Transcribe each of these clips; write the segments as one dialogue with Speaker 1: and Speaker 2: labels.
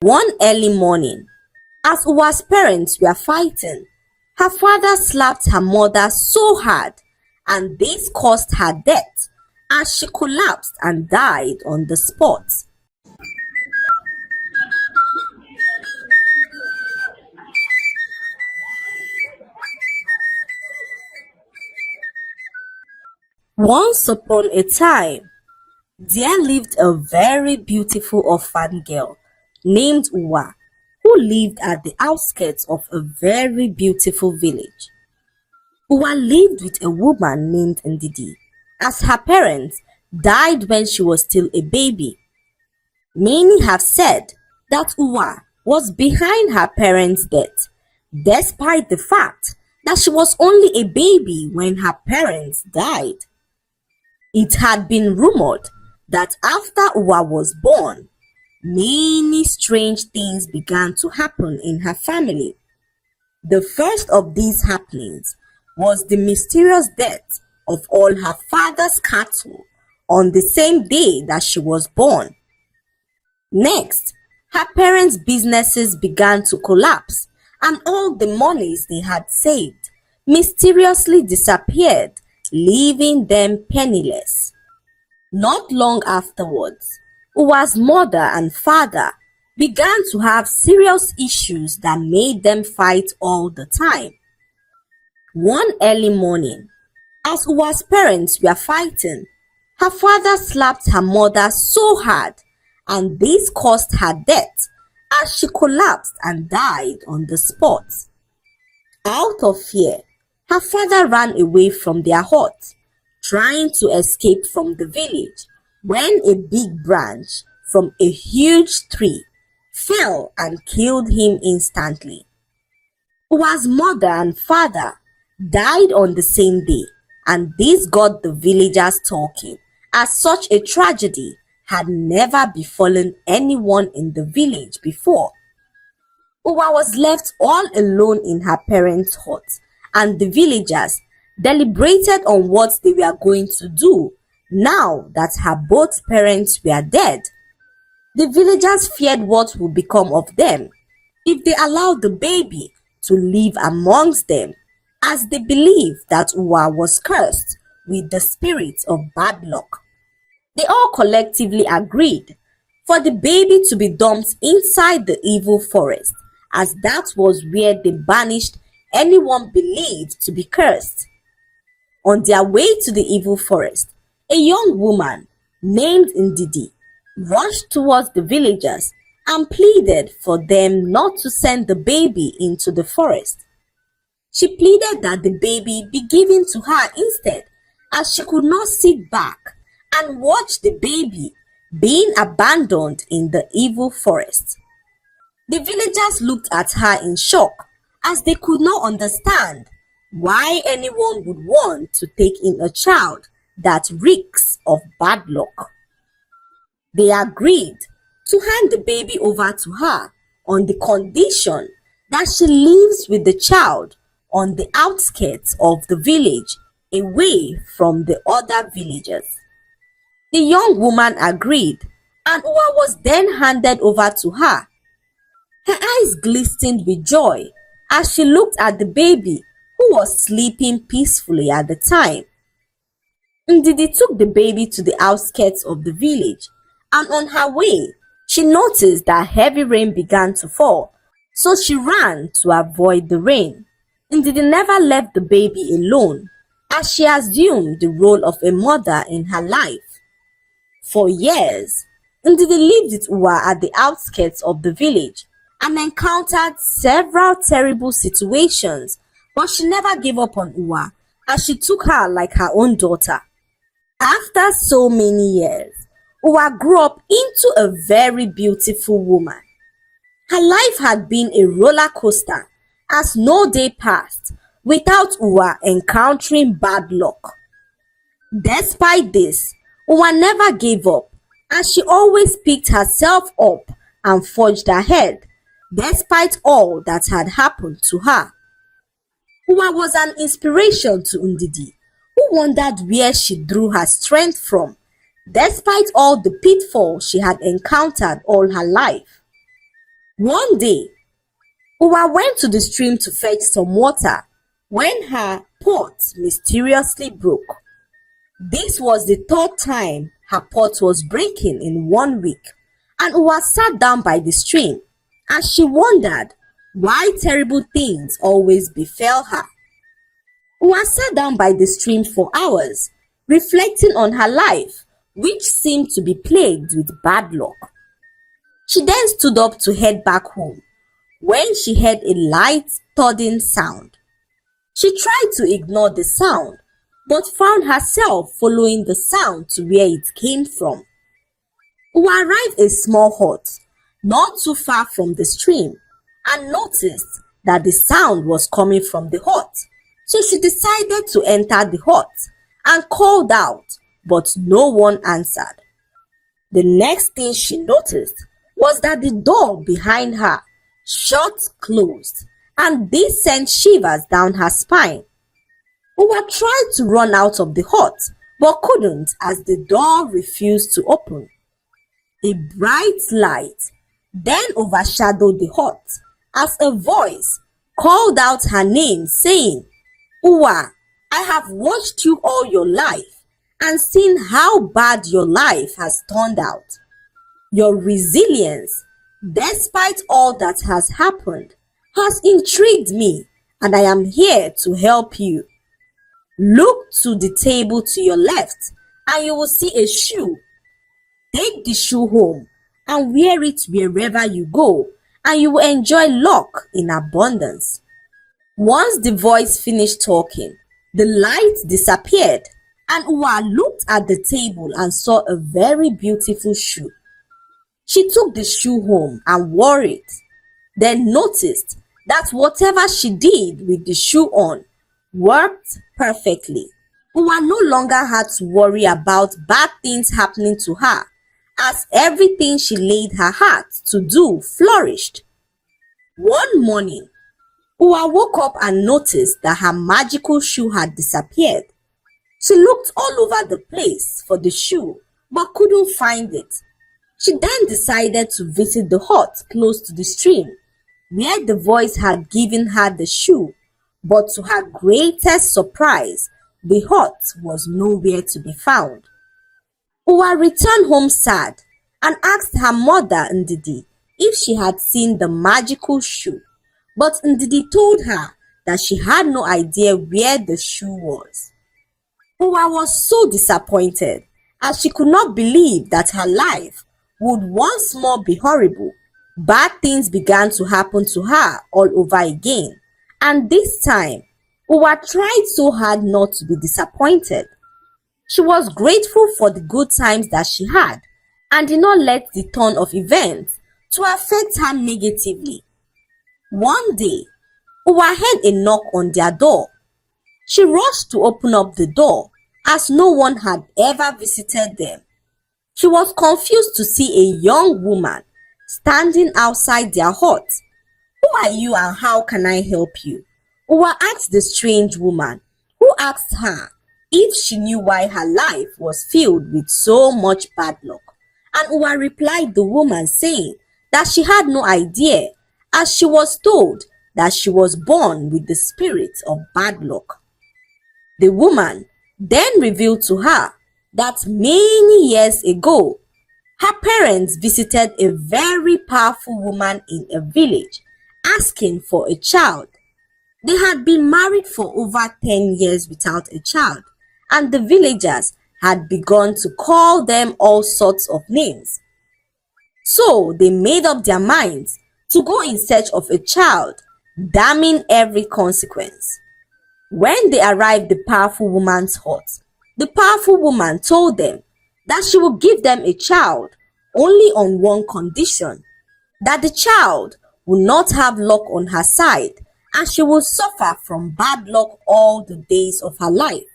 Speaker 1: One early morning, as Uwa's parents were fighting, her father slapped her mother so hard, and this caused her death as she collapsed and died on the spot. Once upon a time, there lived a very beautiful orphan girl named Uwa, who lived at the outskirts of a very beautiful village. Uwa lived with a woman named Ndidi, as her parents died when she was still a baby. Many have said that Uwa was behind her parents' death, despite the fact that she was only a baby when her parents died. It had been rumored that after Uwa was born, many strange things began to happen in her family. The first of these happenings was the mysterious death of all her father's cattle on the same day that she was born. Next, her parents' businesses began to collapse, and all the monies they had saved mysteriously disappeared, leaving them penniless. Not long afterwards, Uwa's mother and father began to have serious issues that made them fight all the time. One early morning, as Uwa's parents were fighting, her father slapped her mother so hard, and this caused her death as she collapsed and died on the spot. Out of fear, her father ran away from their hut, trying to escape from the village, when a big branch from a huge tree fell and killed him instantly. Uwa's mother and father died on the same day, and this got the villagers talking, as such a tragedy had never befallen anyone in the village before. Uwa was left all alone in her parents' hut, and the villagers deliberated on what they were going to do now that her both parents were dead. The villagers feared what would become of them if they allowed the baby to live amongst them, as they believed that Uwa was cursed with the spirit of bad luck. They all collectively agreed for the baby to be dumped inside the evil forest, as that was where they banished anyone believed to be cursed. On their way to the evil forest, a young woman named Ndidi rushed towards the villagers and pleaded for them not to send the baby into the forest. She pleaded that the baby be given to her instead, as she could not sit back and watch the baby being abandoned in the evil forest. The villagers looked at her in shock, as they could not understand why anyone would want to take in a child that reeks of bad luck. They agreed to hand the baby over to her on the condition that she lives with the child on the outskirts of the village, away from the other villagers. The young woman agreed, and Uwa was then handed over to her. Her eyes glistened with joy as she looked at the baby, who was sleeping peacefully at the time. Ndidi took the baby to the outskirts of the village, and on her way, she noticed that heavy rain began to fall, so she ran to avoid the rain. Ndidi never left the baby alone, as she assumed the role of a mother in her life. For years, Ndidi lived with Uwa at the outskirts of the village and encountered several terrible situations, but she never gave up on Uwa, as she took her like her own daughter. After so many years, Uwa grew up into a very beautiful woman. Her life had been a roller coaster, as no day passed without Uwa encountering bad luck. Despite this, Uwa never gave up, as she always picked herself up and forged ahead, despite all that had happened to her. Uwa was an inspiration to Ndidi, who wondered where she drew her strength from, despite all the pitfalls she had encountered all her life. One day, Uwa went to the stream to fetch some water when her pot mysteriously broke. This was the third time her pot was breaking in 1 week, and Uwa sat down by the stream and she wondered why terrible things always befell her. Uwa sat down by the stream for hours, reflecting on her life, which seemed to be plagued with bad luck. She then stood up to head back home when she heard a light thudding sound. She tried to ignore the sound, but found herself following the sound to where it came from. Uwa arrived a small hut, not too far from the stream, and noticed that the sound was coming from the hut. So she decided to enter the hut and called out, but no one answered. The next thing she noticed was that the door behind her shut closed, and this sent shivers down her spine. Uwa tried to run out of the hut but couldn't as the door refused to open. A bright light then overshadowed the hut as a voice called out her name, saying, "Uwa, I have watched you all your life and seen how bad your life has turned out. Your resilience, despite all that has happened, has intrigued me, and I am here to help you. Look to the table to your left and you will see a shoe. Take the shoe home and wear it wherever you go, and you will enjoy luck in abundance." Once the voice finished talking, the light disappeared, and Uwa looked at the table and saw a very beautiful shoe. She took the shoe home and wore it, then noticed that whatever she did with the shoe on worked perfectly. Uwa no longer had to worry about bad things happening to her, as everything she laid her heart to do flourished. One morning, Uwa woke up and noticed that her magical shoe had disappeared. She looked all over the place for the shoe but couldn't find it. She then decided to visit the hut close to the stream where the voice had given her the shoe, but to her greatest surprise, the hut was nowhere to be found. Uwa returned home sad and asked her mother Ndidi if she had seen the magical shoe, but Ndidi told her that she had no idea where the shoe was. Uwa was so disappointed as she could not believe that her life would once more be horrible. Bad things began to happen to her all over again, and this time, Uwa tried so hard not to be disappointed. She was grateful for the good times that she had and did not let the turn of events to affect her negatively. One day, Uwa heard a knock on their door. She rushed to open up the door as no one had ever visited them. She was confused to see a young woman standing outside their hut. "Who are you and how can I help you?" Uwa asked the strange woman, who asked her if she knew why her life was filled with so much bad luck. And Uwa replied the woman saying that she had no idea, as she was told that she was born with the spirit of bad luck. The woman then revealed to her that many years ago, her parents visited a very powerful woman in a village asking for a child. They had been married for over 10 years without a child, and the villagers had begun to call them all sorts of names. So they made up their minds to go in search of a child, damning every consequence. When they arrived at the powerful woman's hut, the powerful woman told them that she would give them a child only on one condition, that the child would not have luck on her side and she would suffer from bad luck all the days of her life.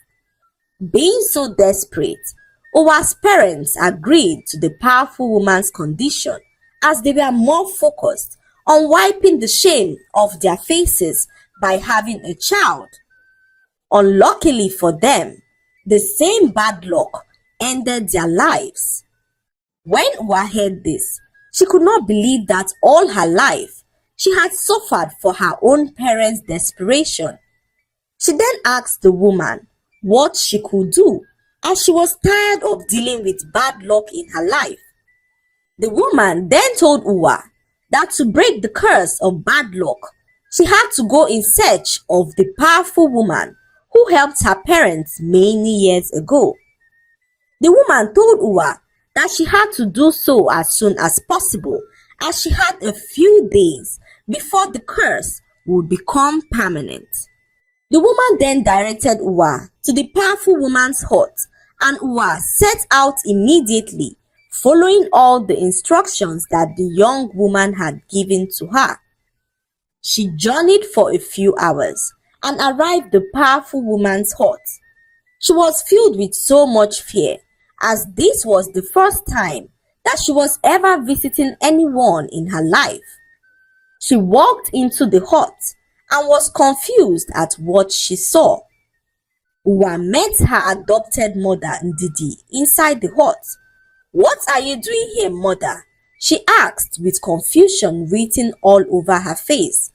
Speaker 1: Being so desperate, Uwa's parents agreed to the powerful woman's condition as they were more focused on wiping the shame off their faces by having a child. Unluckily for them, the same bad luck ended their lives. When Uwa heard this, She could not believe that all her life she had suffered for her own parents' desperation. She then asked the woman what she could do, as she was tired of dealing with bad luck in her life. The woman then told Uwa that to break the curse of bad luck, she had to go in search of the powerful woman who helped her parents many years ago. The woman told Uwa that she had to do so as soon as possible, as she had a few days before the curse would become permanent. The woman then directed Uwa to the powerful woman's hut, and Uwa set out immediately, following all the instructions that the young woman had given to her. She journeyed for a few hours and arrived at the powerful woman's hut. She was filled with so much fear, as this was the first time that she was ever visiting anyone in her life. She walked into the hut and was confused at what she saw. Uwa met her adopted mother Ndidi inside the hut. "What are you doing here, mother?" she asked, with confusion written all over her face.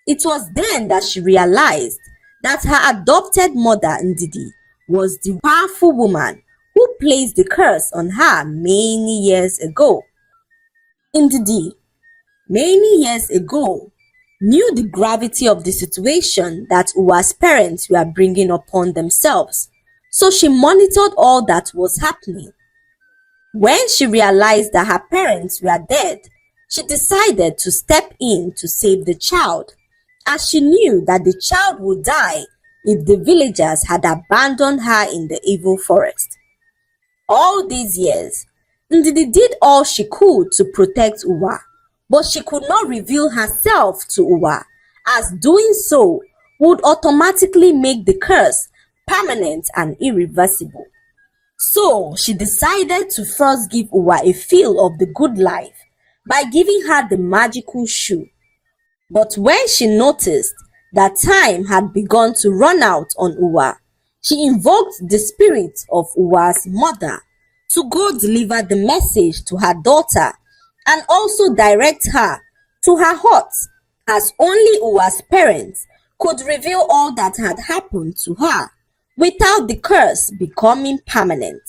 Speaker 1: It was then that she realized that her adopted mother Ndidi was the powerful woman who placed the curse on her many years ago. Ndidi, many years ago, knew the gravity of the situation that Uwa's parents were bringing upon themselves, so she monitored all that was happening. When she realized that her parents were dead, she decided to step in to save the child, as she knew that the child would die if the villagers had abandoned her in the evil forest. All these years, Ndidi did all she could to protect Uwa, but she could not reveal herself to Uwa, as doing so would automatically make the curse permanent and irreversible. So she decided to first give Uwa a feel of the good life by giving her the magical shoe. But when she noticed that time had begun to run out on Uwa, she invoked the spirit of Uwa's mother to go deliver the message to her daughter and also direct her to her hut, as only Uwa's parents could reveal all that had happened to her without the curse becoming permanent.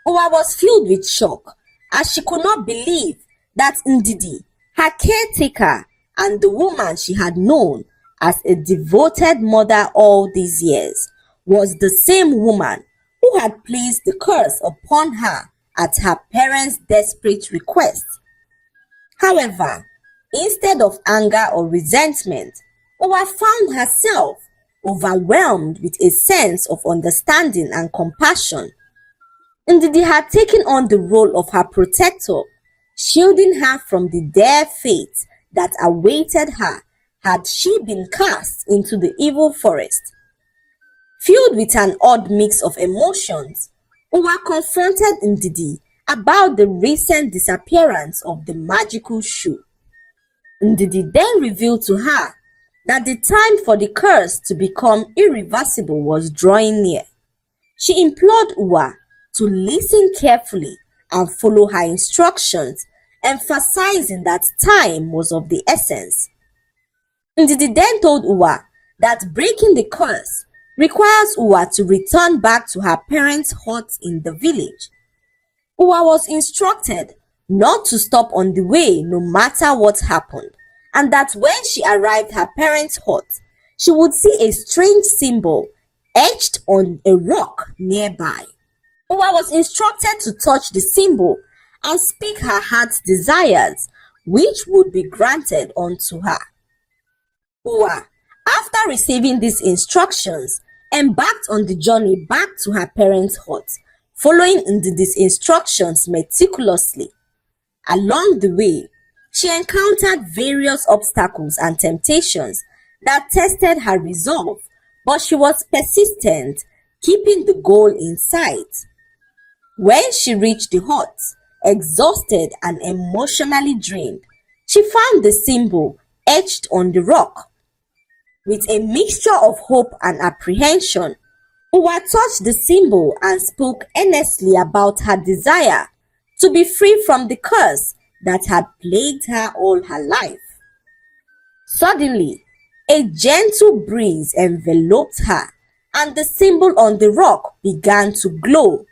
Speaker 1: Uwa was filled with shock, as she could not believe that Ndidi, her caretaker, and the woman she had known as a devoted mother all these years, was the same woman who had placed the curse upon her at her parents' desperate request. However, instead of anger or resentment, Uwa found herself overwhelmed with a sense of understanding and compassion. Ndidi had taken on the role of her protector, shielding her from the dire fate that awaited her had she been cast into the evil forest. Filled with an odd mix of emotions, Uwa confronted Ndidi about the recent disappearance of the magical shoe. Ndidi then revealed to her that the time for the curse to become irreversible was drawing near. She implored Uwa to listen carefully and follow her instructions, emphasizing that time was of the essence. Ndidi then told Uwa that breaking the curse requires Uwa to return back to her parents' hut in the village. Uwa was instructed not to stop on the way no matter what happened, and that when she arrived at her parents' hut, she would see a strange symbol etched on a rock nearby. Uwa was instructed to touch the symbol and speak her heart's desires, which would be granted unto her. Uwa, after receiving these instructions, embarked on the journey back to her parents' hut, following Ndidi's instructions meticulously. Along the way, she encountered various obstacles and temptations that tested her resolve, but she was persistent, keeping the goal in sight. When she reached the hut, exhausted and emotionally drained, she found the symbol etched on the rock. With a mixture of hope and apprehension, Uwa touched the symbol and spoke earnestly about her desire to be free from the curse that had plagued her all her life. Suddenly, a gentle breeze enveloped her, and the symbol on the rock began to glow.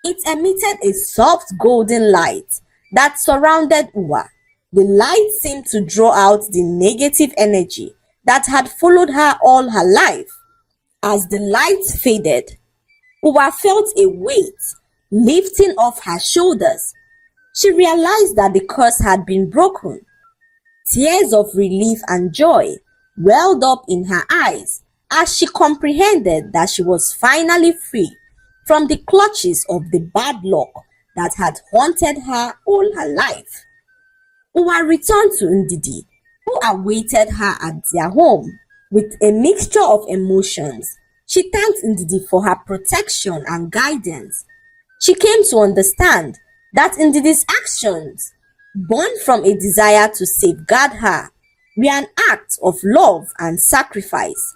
Speaker 1: It emitted a soft golden light that surrounded Uwa. The light seemed to draw out the negative energy that had followed her all her life. As the light faded, Uwa felt a weight lifting off her shoulders. She realized that the curse had been broken. Tears of relief and joy welled up in her eyes as she comprehended that she was finally free from the clutches of the bad luck that had haunted her all her life. Uwa returned to Ndidi, who awaited her at their home. With a mixture of emotions, she thanked Ndidi for her protection and guidance. She came to understand that Ndidi's actions, born from a desire to safeguard her, were an act of love and sacrifice.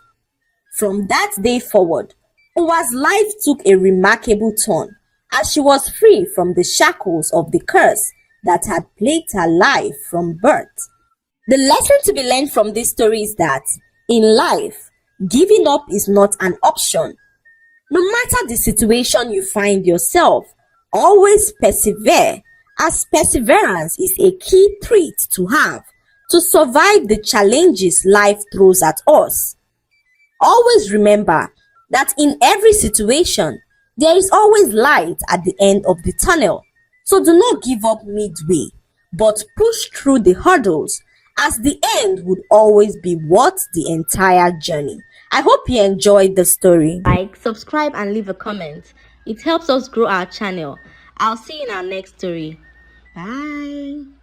Speaker 1: From that day forward, Uwa's life took a remarkable turn as she was free from the shackles of the curse that had plagued her life from birth. The lesson to be learned from this story is that in life, giving up is not an option. No matter the situation you find yourself, always persevere, as perseverance is a key trait to have to survive the challenges life throws at us. Always remember that in every situation, there is always light at the end of the tunnel. So do not give up midway, but push through the hurdles, as the end would always be worth the entire journey. I hope you enjoyed the story. Like, subscribe, and leave a comment. It helps us grow our channel. I'll see you in our next story. Bye.